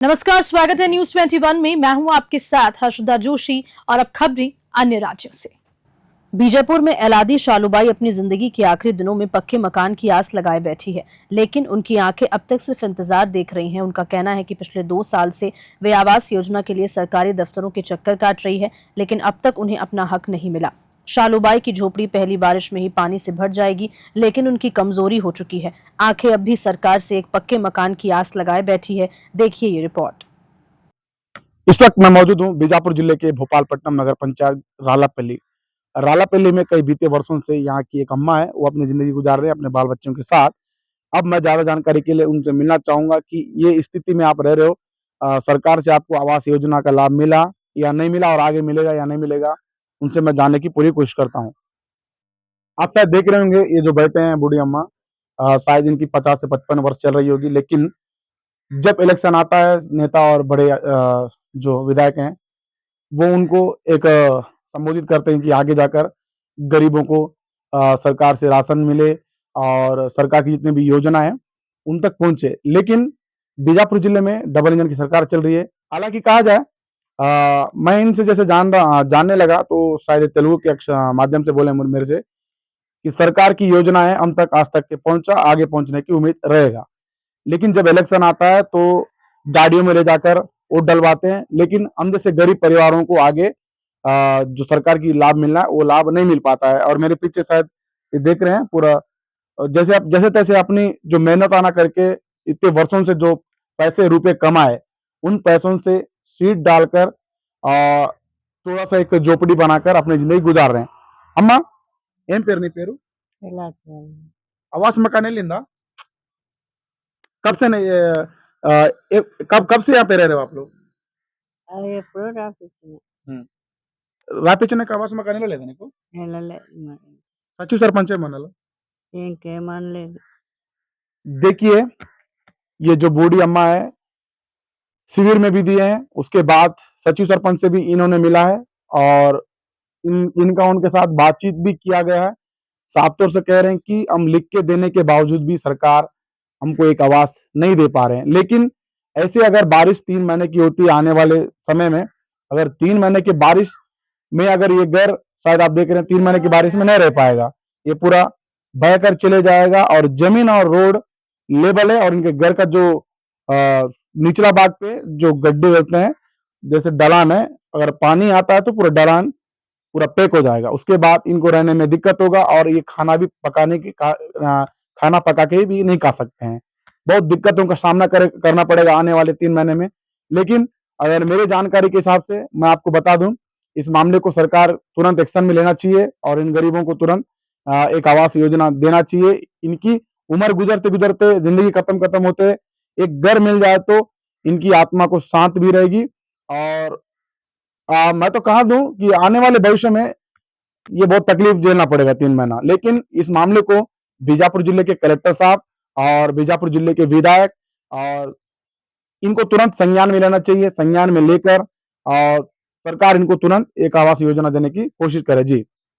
नमस्कार, स्वागत है न्यूज 21 में। मैं हूं आपके साथ हर्षदा जोशी और अब खबरें अन्य राज्यों से। बीजापुर में एलादी शालूबाई अपनी जिंदगी के आखिरी दिनों में पक्के मकान की आस लगाए बैठी है, लेकिन उनकी आंखें अब तक सिर्फ इंतजार देख रही हैं। उनका कहना है कि पिछले 2 साल से वे आवास योजना के लिए सरकारी दफ्तरों के चक्कर काट रही है, लेकिन अब तक उन्हें अपना हक नहीं मिला। शालूबाई की झोपड़ी पहली बारिश में ही पानी से भर जाएगी, लेकिन उनकी कमजोरी हो चुकी है। आंखें अब भी सरकार से एक पक्के मकान की आस लगाए बैठी है। देखिए ये रिपोर्ट। इस वक्त मैं मौजूद हूँ बीजापुर जिले के भोपालपट्टनम नगर पंचायत रालापल्ली। रालापल्ली में कई बीते वर्षों से यहाँ की एक अम्मा है, वो अपनी जिंदगी गुजार रहे हैं अपने बाल बच्चों के साथ। अब मैं ज्यादा जानकारी के लिए उनसे मिलना चाहूंगा कि ये स्थिति में आप रह रहे हो, सरकार से आपको आवास योजना का लाभ मिला या नहीं मिला, और आगे मिलेगा या नहीं मिलेगा, उनसे मैं जानने की पूरी कोशिश करता हूँ। आप शायद देख रहे होंगे ये जो बैठे हैं बूढ़ी अम्मा, शायद इनकी 50 से 55 वर्ष चल रही होगी, लेकिन जब इलेक्शन आता है नेता और बड़े जो विधायक हैं वो उनको एक संबोधित करते हैं कि आगे जाकर गरीबों को सरकार से राशन मिले और सरकार की जितनी भी योजना है उन तक पहुंचे। लेकिन बीजापुर जिले में डबल इंजन की सरकार चल रही है। हालांकि कहा जाए, मैं इनसे जैसे जानने लगा तो शायद तेलुगु के माध्यम से बोले मेरे से कि सरकार की योजना है हम तक आज तक के पहुंचा, आगे पहुंचने की उम्मीद रहेगा। लेकिन जब इलेक्शन आता है तो गाड़ियों में ले जाकर वोट डलवाते हैं, लेकिन हम जैसे गरीब परिवारों को आगे जो सरकार की लाभ मिलना है वो लाभ नहीं मिल पाता है। और मेरे पीछे शायद ये देख रहे हैं पूरा, जैसे आप जैसे तैसे अपनी जो मेहनत आना करके इतने वर्षों से जो पैसे रुपए कमाए, उन पैसों से सीट डालकर थोड़ा सा एक झोपड़ी बनाकर अपनी जिंदगी गुजार रहे हैं। अम्मा ఏం పేరు నీ పేరు? आवास मकान लिंदा कब से नहीं कब से यहाँ पे रह रहे हो आप लोग? అవి ఎప్పుడో రాపిచ్చినాయి. రాపించిన ఆవాస్ మకాన్ లేదా నీకు? వెళ్ళలే మరి. सचिव सरपंच ఏమన్నారు? ఇంకేమనలేదు. देखिए, ये जो बूढ़ी अम्मा है शिविर में भी दिए हैं, उसके बाद सचिव सरपंच से भी इन्होंने मिला है और इनका उनके साथ बातचीत भी किया गया है। साफ तौर से कह रहे हैं कि हम लिख के देने के बावजूद भी सरकार हमको एक आवास नहीं दे पा रहे हैं। लेकिन ऐसे अगर बारिश 3 महीने की होती है आने वाले समय में, अगर 3 महीने की बारिश में अगर ये घर, शायद आप देख रहे हैं 3 महीने की बारिश में नहीं रह पाएगा, ये पूरा बहकर चले जाएगा और जमीन और रोड लेवल है। और इनके घर का जो निचला भाग पे जो गड्ढे होते हैं, जैसे ढलान है, अगर पानी आता है तो पूरा ढलान पूरा पैक हो जाएगा। उसके बाद इनको रहने में दिक्कत होगा और ये खाना भी पकाने की खाना पका के भी नहीं खा सकते हैं। बहुत दिक्कतों का सामना करना पड़ेगा आने वाले 3 महीने में। लेकिन अगर मेरे जानकारी के हिसाब से मैं आपको बता दूं, इस मामले को सरकार तुरंत एक्शन में लेना चाहिए और इन गरीबों को तुरंत एक आवास योजना देना चाहिए। इनकी उम्र गुजरते गुजरते, जिंदगी खत्म होते एक घर मिल जाए तो इनकी आत्मा को शांत भी रहेगी। और मैं तो कहा दूं कि आने वाले भविष्य में ये बहुत तकलीफ झेलना पड़ेगा 3 महीना। लेकिन इस मामले को बीजापुर जिले के कलेक्टर साहब और बीजापुर जिले के विधायक और इनको तुरंत संज्ञान में लेना चाहिए। संज्ञान में लेकर और सरकार इनको तुरंत एक आवास योजना देने की कोशिश करे। जी।